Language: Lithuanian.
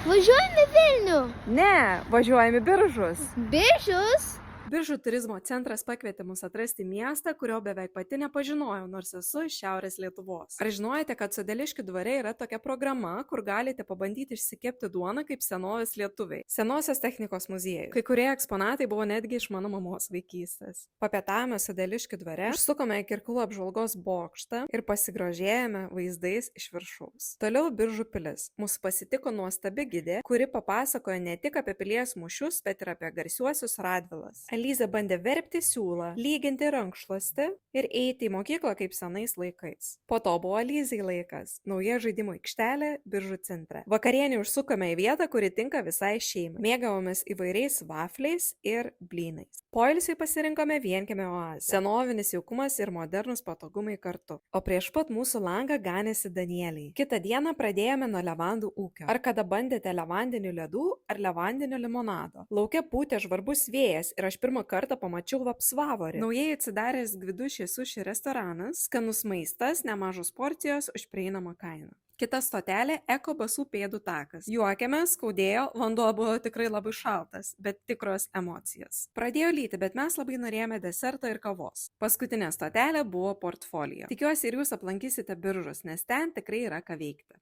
važiuojame į Vilnių. Ne, važiuojame į Biržus. Biržus? Biržų turizmo centras pakvietė mus atrasti miestą, kurio beveik pati nepažinojau, nors esu iš Šiaurės Lietuvos. Ar žinojote, kad Sodeliškių dvare yra tokia programa, kur galite pabandyti išsikepti duoną kaip senovės lietuviai? Senosios technikos muziejus. Kai kurie eksponatai buvo netgi iš mano mamos vaikystės. Papietavome Sodeliškių dvare, užsukome į Kirkulų apžvalgos bokštą ir pasigrožėjome vaizdais iš viršaus. Toliau Biržų pilis. Mūsų pasitiko nuostabi gidė, kuri papasakojo ne tik apie pilies mūšius, bet ir apie garsiuosius Radvilas. Aliza bandė verpti siūlą, lyginti rankšluostį ir eiti į mokyklą kaip senais laikais. Po to buvo Alizai laikas - nauja žaidimų aikštelė Biržų centre. Vakarienį užsukome į vietą, kuri tinka visai šeimai. Mėgavomės įvairiais vafliais ir blynais. Poilsiui pasirinkome vienkiemio oazę. Senovinis jaukumas ir modernus patogumai kartu. O prieš pat mūsų langą ganėsi Danieliai. Kitą dieną pradėjome nuo levandų ūkio. Ar kada bandėte levandinių ledų ar levandinio limonado? Lauke pūtė žvarbus vėjas ir aš pirmą kartą pamačiau vapsvavorį. Naujai atsidaręs Gvidušė suši restoranas, skanus maistas, nemažos porcijos už prieinamą kainą. Kita stotelė - Eko basų pėdų takas. Juokėmės, skaudėjo, vanduo buvo tikrai labai šaltas, bet tikros emocijos. Pradėjo lyti, bet mes labai norėjome deserto ir kavos. Paskutinė stotelė buvo Portfolio. Tikiuosi ir jūs aplankysite Biržus, nes ten tikrai yra ką veikti.